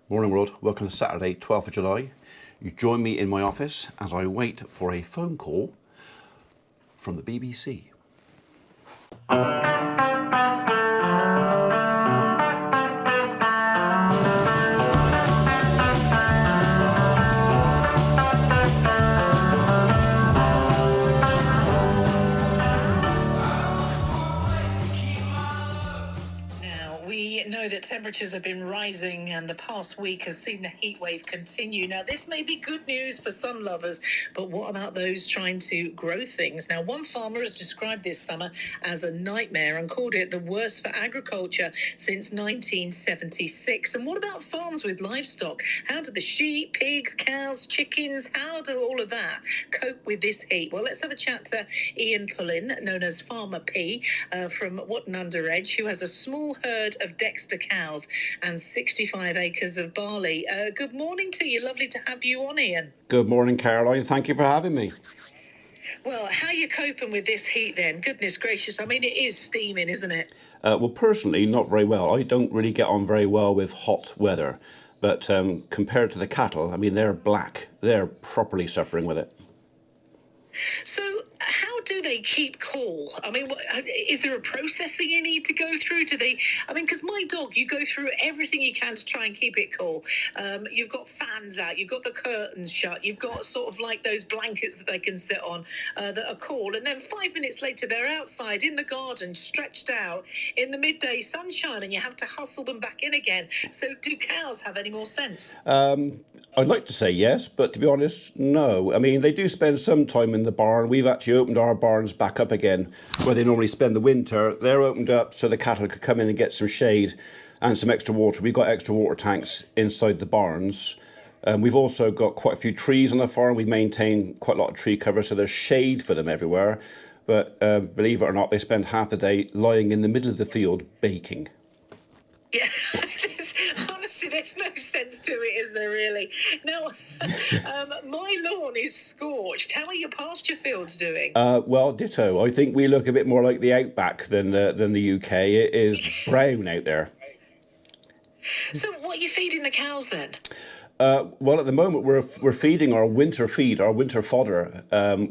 Morning world, welcome to Saturday 12th of July. You join me in my office as I wait for a phone call from the BBC. We know that temperatures have been rising and the past week has seen the heat wave continue. Now, this may be good news for sun lovers, but what about those trying to grow things? Now, one farmer has described this summer as a nightmare and called it the worst for agriculture since 1976. And what about farms with livestock? How do the sheep, pigs, cows, chickens, how do all of that cope with this heat? Well, let's have a chat to Ian Pullin, known as Farmer P, from Wotton Under Edge, who has a small herd of Dexter cows and 65 acres of barley. Good morning to you. Lovely to have you on, Ian. Good morning, Caroline. Thank you for having me. Well, how are you coping with this heat then? Goodness gracious. I mean, it is steaming, isn't it? Well, personally, not very well. I don't really get on very well with hot weather. But compared to the cattle, I mean, they're black. They're properly suffering with it. So how do they keep cool? I mean, is there a process that you need to go through? Because my dog, you go through everything you can to try and keep it cool. You've got fans out, you've got the curtains shut, you've got sort of like those blankets that they can sit on that are cool. And then 5 minutes later, they're outside in the garden, stretched out in the midday sunshine, and you have to hustle them back in again. So do cows have any more sense? I'd like to say yes, but to be honest, no. I mean, they do spend some time in the barn. We've actually opened our barns back up again where they normally spend the winter. They're opened up so the cattle could come in and get some shade and some extra water. We've got extra water tanks inside the barns. We've also got quite a few trees on the farm. We maintain quite a lot of tree cover, so there's shade for them everywhere. But believe it or not, they spend half the day lying in the middle of the field baking. Yeah. Honestly, there's no sense to it, is there really? Now, my lawn is scorched. How are your pasture fields doing? Well, ditto. I think we look a bit more like the outback than the UK. It is brown out there. So what are you feeding the cows then? Well, at the moment, we're feeding our winter feed, our winter fodder,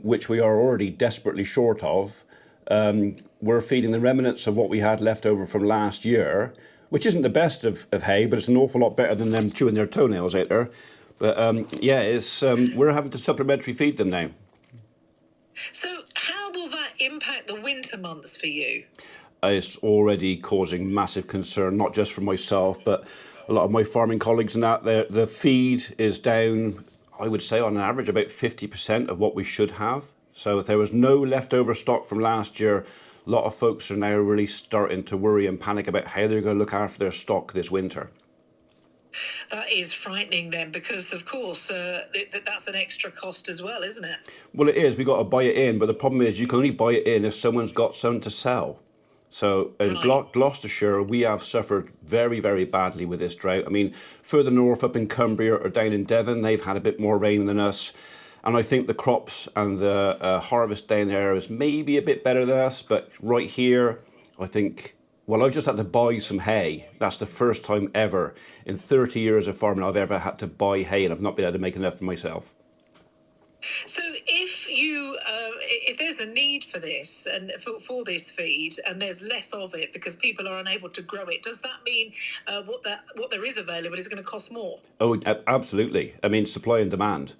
which we are already desperately short of. We're feeding the remnants of what we had left over from last year, which isn't the best of hay, but it's an awful lot better than them chewing their toenails out there. But we're having to supplementary feed them now. So how will that impact the winter months for you? It's already causing massive concern, not just for myself, but a lot of my farming colleagues and that. The feed is down, I would say, on an average, about 50% of what we should have. So if there was no leftover stock from last year, a lot of folks are now really starting to worry and panic about how they're going to look after their stock this winter. That is frightening then, because of course that's an extra cost as well, isn't it? Well, it is. We've got to buy it in, but the problem is you can only buy it in if someone's got some to sell. So in Gloucestershire, we have suffered very, very badly with this drought. I mean, further north up in Cumbria or down in Devon, they've had a bit more rain than us. And I think the crops and the harvest down there is maybe a bit better than us. But right here, I think, well, I just had to buy some hay. That's the first time ever in 30 years of farming I've ever had to buy hay, and I've not been able to make enough for myself. So if there's a need for this and for this feed, and there's less of it because people are unable to grow it, does that mean what there is available is going to cost more? Oh, absolutely. I mean, supply and demand.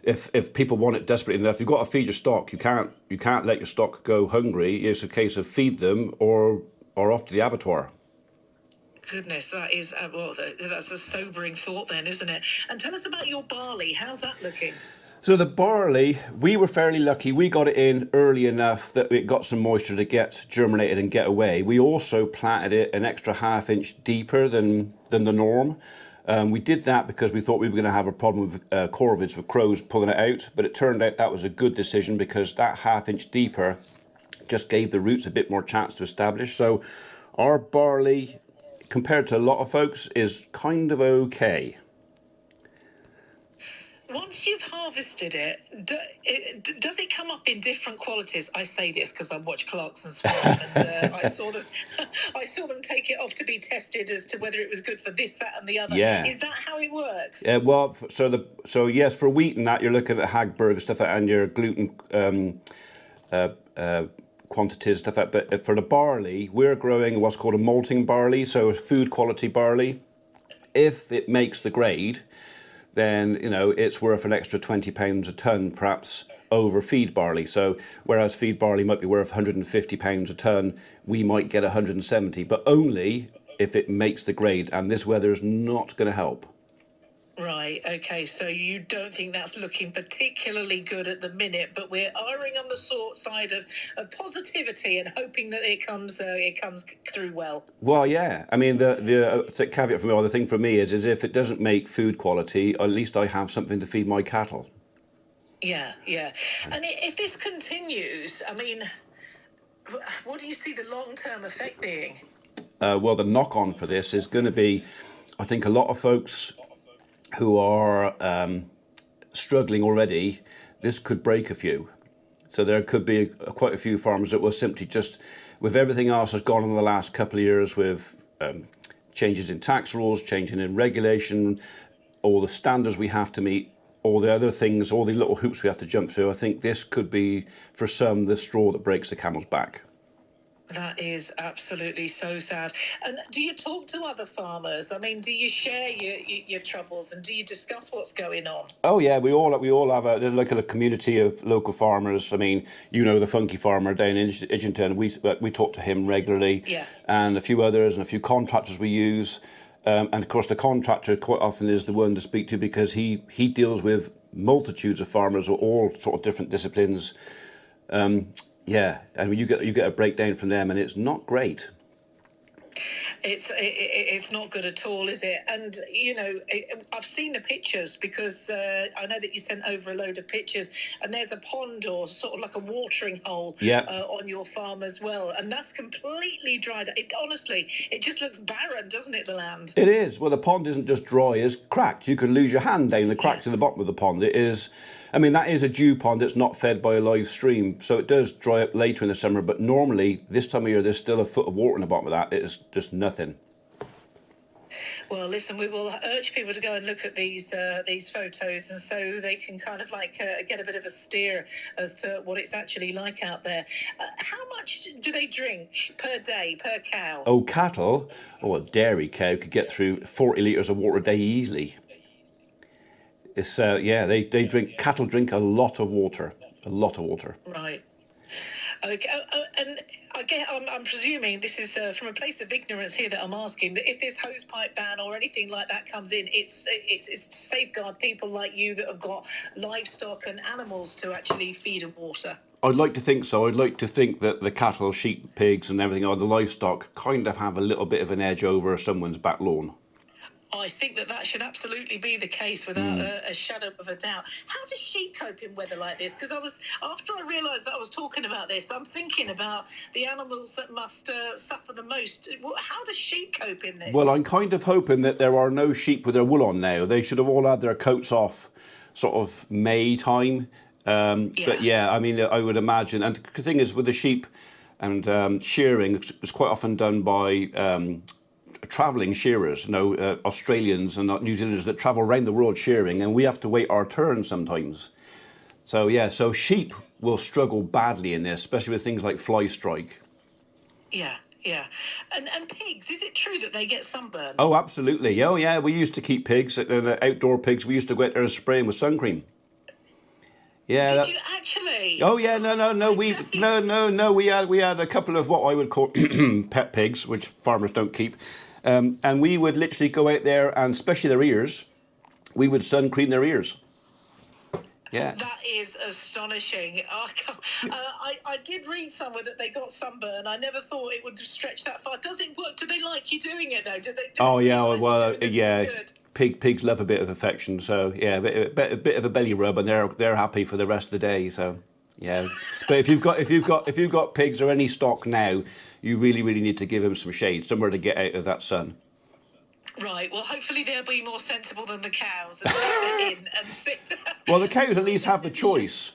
If people want it desperately enough, you've got to feed your stock. You can't let your stock go hungry. It's a case of feed them or off to the abattoir. Goodness, that is that's a sobering thought then, isn't it? And tell us about your barley. How's that looking? So the barley, we were fairly lucky. We got it in early enough that it got some moisture to get germinated and get away. We also planted it an extra ½ inch deeper than the norm. We did that because we thought we were going to have a problem with corvids, with crows pulling it out. But it turned out that was a good decision because that ½ inch deeper just gave the roots a bit more chance to establish. So our barley, compared to a lot of folks, is kind of okay. once you've harvested does it come up in different qualities? I say this because I watched Clarkson's farm, and I saw them take it off to be tested as to whether it was good for this, that, and the other. Yeah. Is that how it works? Well, so yes, for wheat and that, you're looking at Hagberg stuff and your gluten quantities stuff. But for the barley, we're growing what's called a malting barley, so a food quality barley. If it makes the grade, then it's worth an extra £20 a tonne, perhaps, over feed barley. So whereas feed barley might be worth £150 a tonne, we might get 170, but only if it makes the grade. And this weather is not going to help. Right, okay, so you don't think that's looking particularly good at the minute, but we're erring on the side of positivity and hoping that it comes through well. Well, yeah. I mean, the caveat for me, or the thing for me is if it doesn't make food quality, at least I have something to feed my cattle. Yeah. And if this continues, I mean, what do you see the long-term effect being? Well, the knock-on for this is going to be, I think a lot of folks who are struggling already, this could break a few. So there could be quite a few farmers that will simply just, with everything else that's gone on in the last couple of years, with changes in tax rules, changing in regulation, all the standards we have to meet, all the other things, all the little hoops we have to jump through, I think this could be, for some, the straw that breaks the camel's back. That is absolutely so sad. And do you talk to other farmers? I mean, do you share your troubles, and do you discuss what's going on? Oh yeah, we all have there's like a community of local farmers. I mean, the funky farmer down in Idgington. We talk to him regularly. Yeah. And a few others and a few contractors we use. And of course, the contractor quite often is the one to speak to, because he deals with multitudes of farmers of all sort of different disciplines. Yeah, and you get a breakdown from them, and it's not great. It's not good at all, is it? And I've seen the pictures, because I know that you sent over a load of pictures, and there's a pond or sort of like a watering hole on your farm as well, and that's completely dried up. Honestly, it just looks barren, doesn't it, the land? It is. Well, the pond isn't just dry, it's cracked. You could lose your hand down the cracks in the bottom of the pond. It is. I mean, that is a dew pond. It's not fed by a live stream, so it does dry up later in the summer. But normally, this time of year, there's still a foot of water in the bottom of that. It is just nothing. Well, listen, we will urge people to go and look at these photos, and so they can kind of get a bit of a steer as to what it's actually like out there. How much do they drink per day, per cow? Oh, cattle? Oh, a dairy cow could get through 40 litres of water a day easily. It's they drink. Cattle drink a lot of water. Right. Okay. And I'm presuming this is from a place of ignorance here that I'm asking, that if this hosepipe ban or anything like that comes in, it's to safeguard people like you that have got livestock and animals to actually feed and water. I'd like to think so. I'd like to think that the cattle, sheep, pigs, and everything, or the livestock, kind of have a little bit of an edge over someone's back lawn. I think that should absolutely be the case, without a shadow of a doubt. How does sheep cope in weather like this? Because after I realised that I was talking about this, I'm thinking about the animals that must suffer the most. How does sheep cope in this? Well, I'm kind of hoping that there are no sheep with their wool on now. They should have all had their coats off sort of May time. But yeah, I mean, I would imagine. And the thing is, with the sheep and shearing, it's quite often done by travelling shearers, Australians and New Zealanders that travel around the world shearing, and we have to wait our turn sometimes. So yeah, so sheep will struggle badly in this, especially with things like fly strike. Yeah. And pigs, is it true that they get sunburn? Oh, absolutely. Oh yeah, we used to keep pigs, outdoor pigs. We used to go out there and spray them with sun cream. Yeah. Did you actually? Oh yeah, no. We had a couple of what I would call pet pigs, which farmers don't keep. And we would literally go out there, and especially their ears, we would sun cream their ears. Yeah. That is astonishing. I did read somewhere that they got sunburn. I never thought it would stretch that far. Does it work? Do they like you doing it though? Pigs love a bit of affection, so yeah, a bit of a belly rub, and they're happy for the rest of the day. So yeah, but if you've got pigs or any stock now, you really need to give them some shade, somewhere to get out of that sun. Right, well, hopefully they'll be more sensible than the cows and take it in and sit. Well, the cows at least have the choice.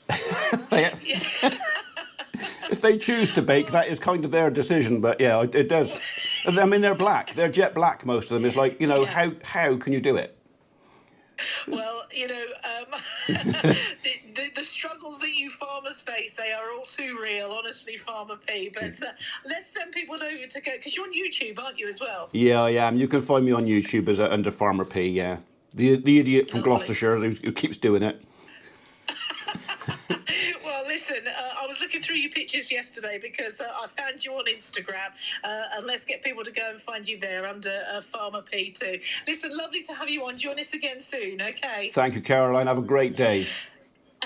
If they choose to bake, that is kind of their decision. But yeah, it does. I mean, they're black. They're jet black, most of them. It's like, how can you do it? Well, the struggles that you farmers face, they are all too real, honestly, Farmer P. But let's send people over to go, because you're on YouTube, aren't you, as well? Yeah, I am. You can find me on YouTube as under Farmer P, yeah. The idiot from Lovely. Gloucestershire who keeps doing it. Well, listen, I was looking through your pictures yesterday because I found you on Instagram, and let's get people to go and find you there under Farmer P too. Listen, lovely to have you on. Join us again soon, okay? Thank you, Caroline. Have a great day.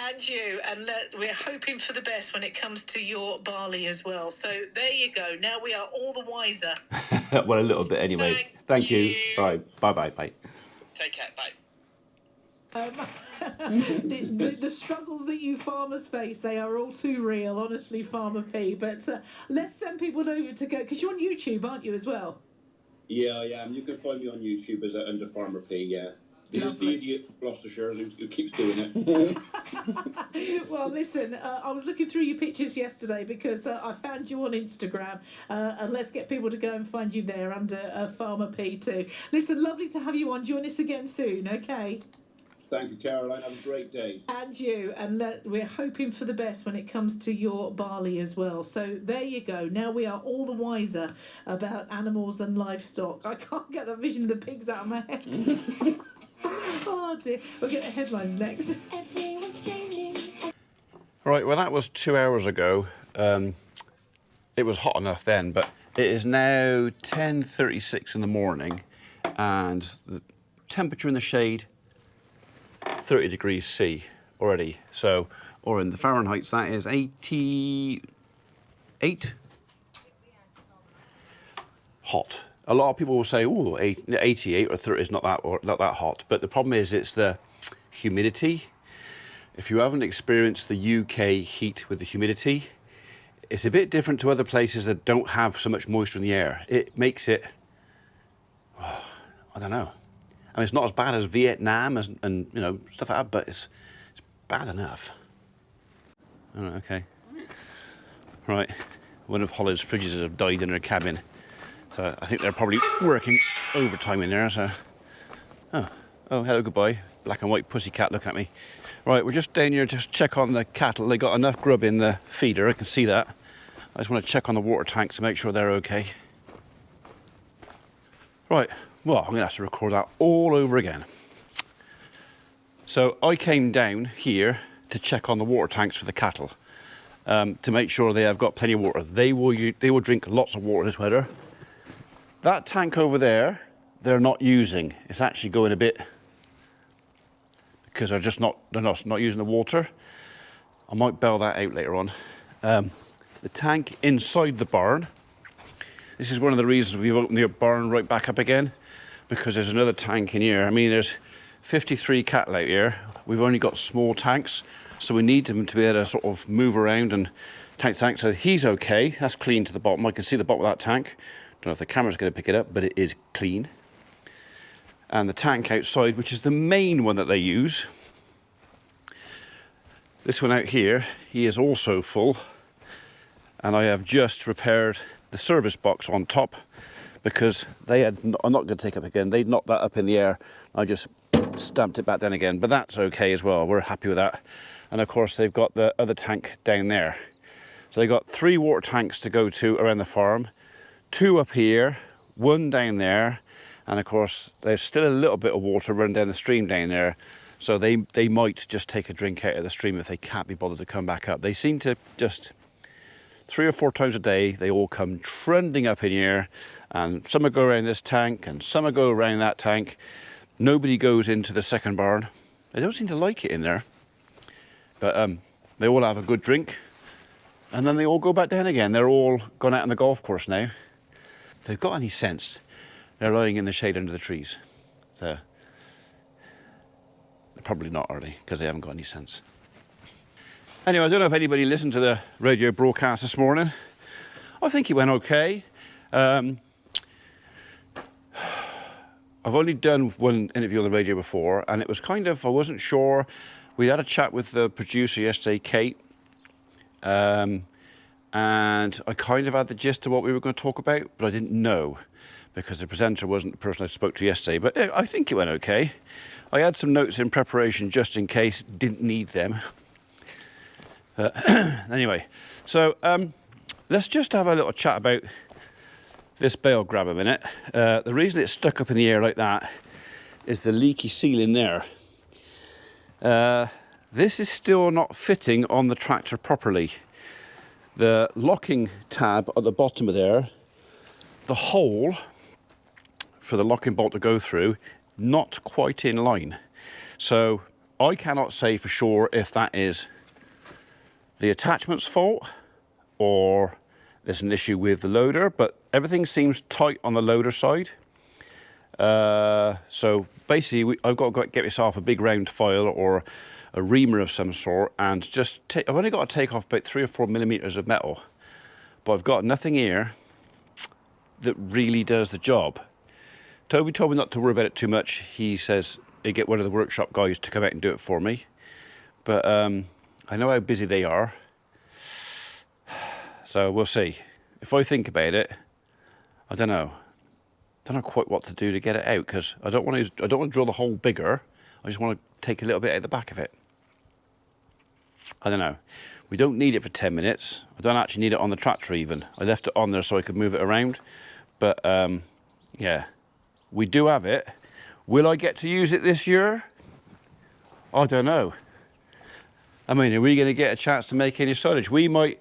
And you, and we're hoping for the best when it comes to your barley as well. So there you go. Now we are all the wiser. Well, a little bit anyway. Thank you. All right. Bye-bye. Bye. Take care. Bye. The struggles that you farmers face, they are all too real, honestly, Farmer P. But let's send people over to go, because you're on YouTube, aren't you, as well? Yeah, I am. You can find me on YouTube as under Farmer P, yeah. The idiot from Gloucestershire who keeps doing it. Well, listen, I was looking through your pictures yesterday because I found you on Instagram, and let's get people to go and find you there under Farmer P too. Listen, lovely to have you on. Join us again soon, okay? Thank you, Caroline. Have a great day. And you, and we're hoping for the best when it comes to your barley as well. So there you go. Now we are all the wiser about animals and livestock. I can't get the vision of the pigs out of my head. Oh dear. We'll get the headlines next. Everyone's changing. Right, well, that was 2 hours ago. It was hot enough then, but it is now 10:36 in the morning, and the temperature in the shade 30 degrees C already. So, or in the Fahrenheit, that is 88. Hot. A lot of people will say, "Oh, 88 or 30 is not that hot." But the problem is, it's the humidity. If you haven't experienced the UK heat with the humidity, it's a bit different to other places that don't have so much moisture in the air. It makes it, I don't know. I mean, it's not as bad as Vietnam and stuff like that, but it's bad enough. Oh, okay. Right. One of Holly's fridges have died in her cabin. So I think they're probably working overtime in there. So, oh, hello, goodbye. Black and white pussycat looking at me. Right, we're just down here to check on the cattle. They got enough grub in the feeder, I can see that. I just want to check on the water tanks to make sure they're okay. Right, well, I'm going to have to record that all over again. So I came down here to check on the water tanks for the cattle, to make sure they have got plenty of water. They will drink lots of water this weather. That tank over there, they're not using. It's actually going a bit, because they're not using the water. I might bail that out later on. The tank inside the barn. This is one of the reasons we've opened the barn right back up again, because there's another tank in here. I mean, there's 53 cattle out here. We've only got small tanks, so we need them to be able to sort of move around and tank. So he's okay. That's clean to the bottom. I can see the bottom of that tank. Don't know if the camera's going to pick it up, but it is clean. And the tank outside, which is the main one that they use. This one out here, he is also full. And I have just repaired the service box on top, because I'm not going to take up again. They'd knocked that up in the air. I just stamped it back down again, but that's okay as well. We're happy with that. And of course, they've got the other tank down there. So they've got 3 water tanks to go to around the farm, 2 up here, 1 down there. And of course, there's still a little bit of water running down the stream down there. So they might just take a drink out of the stream if they can't be bothered to come back up. They seem to just 3 or 4 times a day, they all come trunding up in here, and some will go around this tank and some will go around that tank. Nobody goes into the second barn. They don't seem to like it in there. But they all have a good drink, and then they all go back down again. They're all gone out on the golf course now. If they've got any sense, they're lying in the shade under the trees. So they're probably not, are they? Because they haven't got any sense. Anyway, I don't know if anybody listened to the radio broadcast this morning. I think it went okay. I've only done one interview on the radio before, and it was kind of, I wasn't sure. We had a chat with the producer yesterday, Kate, and I kind of had the gist of what we were going to talk about, but I didn't know because the presenter wasn't the person I spoke to yesterday. But I think it went okay. I had some notes in preparation just in case, didn't need them. Anyway, so let's just have a little chat about this bale grab a minute. The reason it's stuck up in the air like that is the leaky seal in there. This is still not fitting on the tractor properly. The locking tab at the bottom of there, the hole for the locking bolt to go through, not quite in line. So I cannot say for sure if that is the attachment's fault or there's an issue with the loader, but everything seems tight on the loader side. So basically I've got to get myself a big round file or a reamer of some sort and just I've only got to take off about 3 or 4 millimeters of metal, but I've got nothing here that really does the job. Toby told me not to worry about it too much. He says he'd get one of the workshop guys to come out and do it for me, but I know how busy they are, so we'll see. If I think about it, I don't know quite what to do to get it out, because I don't want to drill the hole bigger. I just want to take a little bit out the back of it. I don't know. We don't need it for 10 minutes. I don't actually need it on the tractor even. I left it on there so I could move it around. But yeah, we do have it. Will I get to use it this year? I don't know. I mean, are we going to get a chance to make any silage? We might,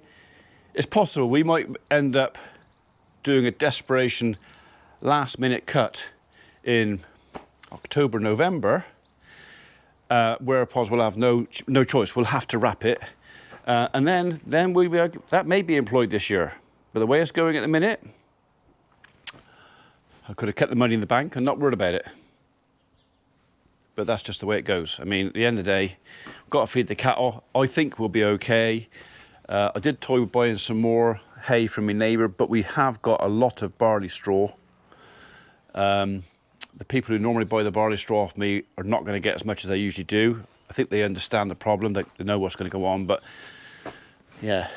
it's possible, we might end up doing a desperation last minute cut in October, November, whereupon we'll have no choice. We'll have to wrap it. And then that may be employed this year. But the way it's going at the minute, I could have kept the money in the bank and not worried about it. But that's just the way it goes. I mean, at the end of the day, we've got to feed the cattle. I think we'll be okay. I did toy with buying some more hay from my neighbour, but we have got a lot of barley straw. The people who normally buy the barley straw off me are not going to get as much as they usually do. I think they understand the problem, they know what's going to go on, but yeah,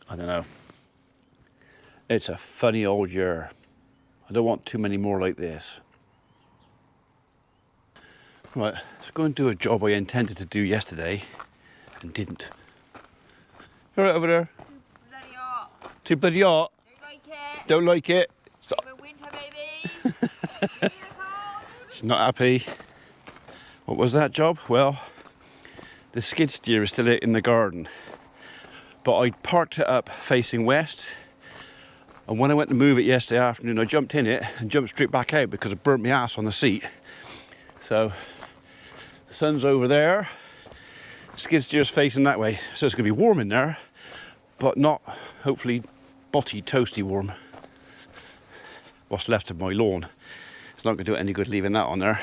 I don't know. It's a funny old year. I don't want too many more like this. Right, let's go and do a job I intended to do yesterday and didn't. You're right over there. Bloody hot. Too bloody hot. Don't like it. Don't like it. Stop. I'm a winter baby. She's not happy. What was that job? Well, the skid steer is still out in the garden, but I parked it up facing west, and when I went to move it yesterday afternoon, I jumped in it and jumped straight back out because I burnt my ass on the seat. So the sun's over there, skid steer's facing that way, so it's going to be warm in there, but not hopefully botty toasty warm. What's left of my lawn. It's not going to do it any good leaving that on there.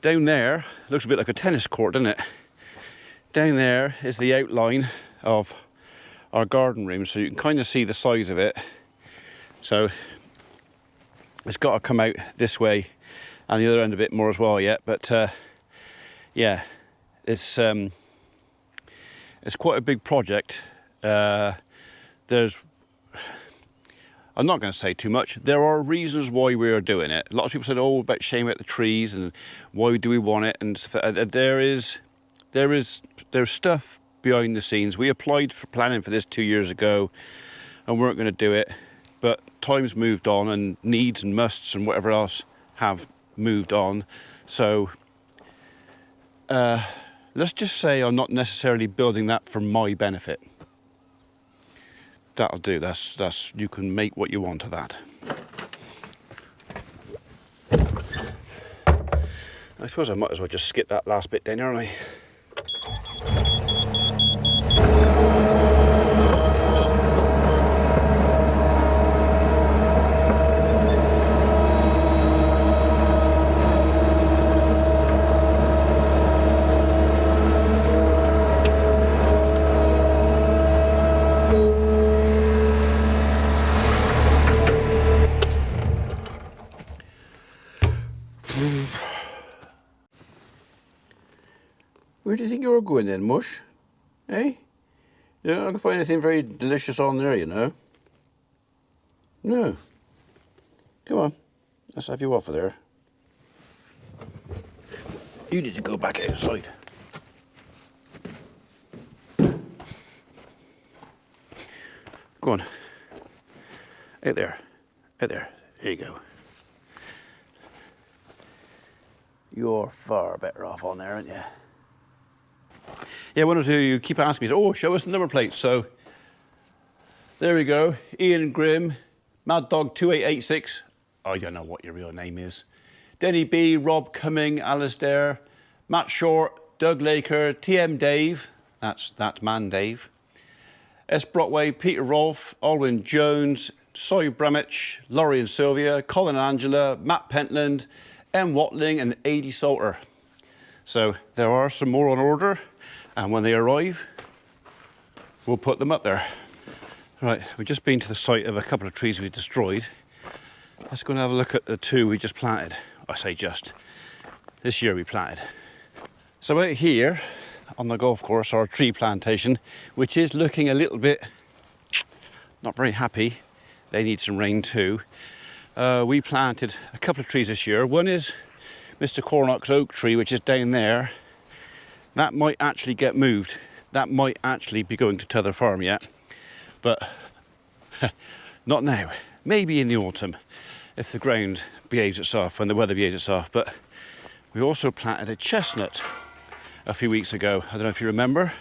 Down there, looks a bit like a tennis court, doesn't it? Down there is the outline of our garden room, so you can kind of see the size of it. So it's got to come out this way and the other end a bit more as well yet, but yeah, it's quite a big project. I'm not going to say too much. There are reasons why we are doing it. A lot of people said, "Oh, about shame about the trees and why do we want it?" And there's stuff behind the scenes. We applied for planning for this 2 years ago, and weren't going to do it. But time's moved on, and needs and musts and whatever else have moved on. So let's just say I'm not necessarily building that for my benefit. That'll do. That's you can make what you want of that. I suppose I might as well just skip that last bit down, aren't I? Where do you think you're going then, Mush? Eh? You're not going to find anything very delicious on there, you know. No. Come on. Let's have you off of there. You need to go back outside. Go on. Out there. Out there. There you go. You're far better off on there, aren't you? Yeah, one or two you keep asking me, oh, show us the number plate. So, there we go. Ian Grimm, Mad Dog 2886. I don't know what your real name is. Denny B, Rob Cumming, Alistair, Matt Short, Doug Laker, TM Dave. That's man Dave. S. Brockway, Peter Rolfe, Alwyn Jones, Soy Bramich, Laurie and Sylvia, Colin and Angela, Matt Pentland, M. Watling and A.D. Salter. So there are some more on order, and when they arrive, we'll put them up there. Right, we've just been to the site of a couple of trees we destroyed. Let's go and have a look at the two we just planted. I say just. This year we planted. So out here on the golf course, our tree plantation, which is looking a little bit not very happy. They need some rain too. We planted a couple of trees this year. One is Mr. Cornock's oak tree, which is down there. That might actually get moved. That might actually be going to t'other farm yet, but not now. Maybe in the autumn, if the ground behaves itself, when the weather behaves itself. But we also planted a chestnut a few weeks ago. I don't know if you remember.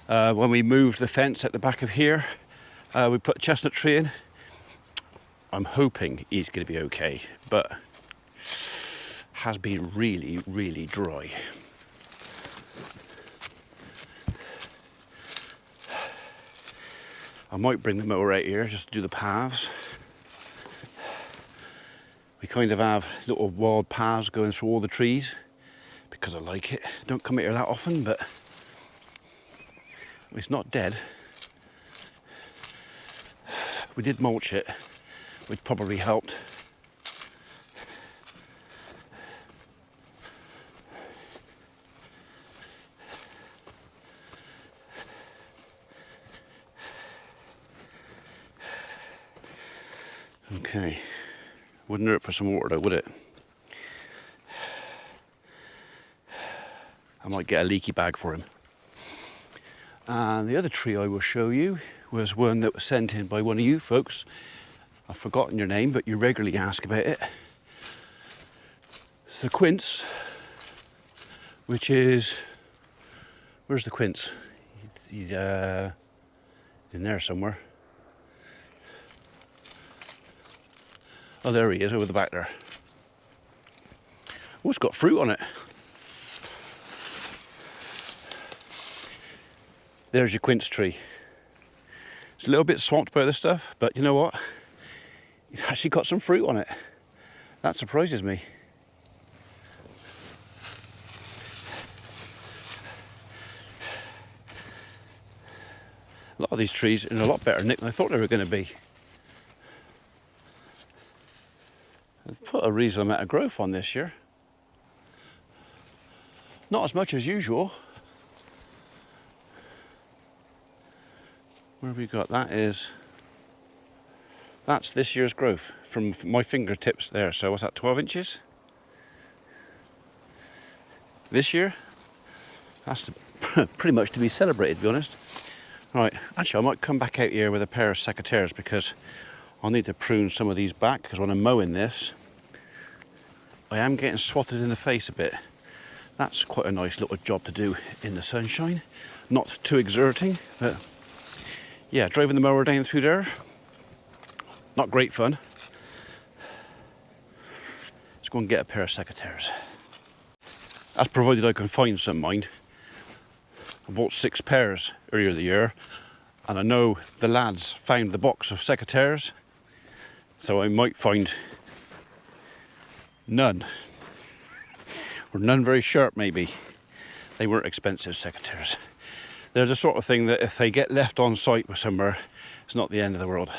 When we moved the fence at the back of here, we put a chestnut tree in. I'm hoping he's going to be okay, but has been really, really dry. I might bring the mower out here just to do the paths. We kind of have little wild paths going through all the trees because I like it. Don't come out here that often, but it's not dead. We did mulch it, which probably helped. Okay, wouldn't hurt for some water though, would it? I might get a leaky bag for him. And the other tree I will show you was one that was sent in by one of you folks. I've forgotten your name, but you regularly ask about it. It's the quince, which is, where's the quince? He's in there somewhere. Oh, there he is, over the back there. Oh, it's got fruit on it. There's your quince tree. It's a little bit swamped by this stuff, but you know what? It's actually got some fruit on it. That surprises me. A lot of these trees are in a lot better nick than I thought they were going to be. I've put a reasonable amount of growth on this year. Not as much as usual. Where have we got? That's this year's growth from my fingertips there. So what's that, 12 inches? This year? That's pretty much to be celebrated, to be honest. Right, actually I might come back out here with a pair of secateurs because I'll need to prune some of these back because when I'm mowing this, I am getting swatted in the face a bit. That's quite a nice little job to do in the sunshine. Not too exerting, but yeah, driving the mower down through there, not great fun. Let's go and get a pair of secateurs. That's provided I can find some, mind. I bought 6 pairs earlier in the year, and I know the lads found the box of secateurs, so I might find none. Or none very sharp, maybe. They weren't expensive secateurs. They're the sort of thing that if they get left on site with somewhere, it's not the end of the world.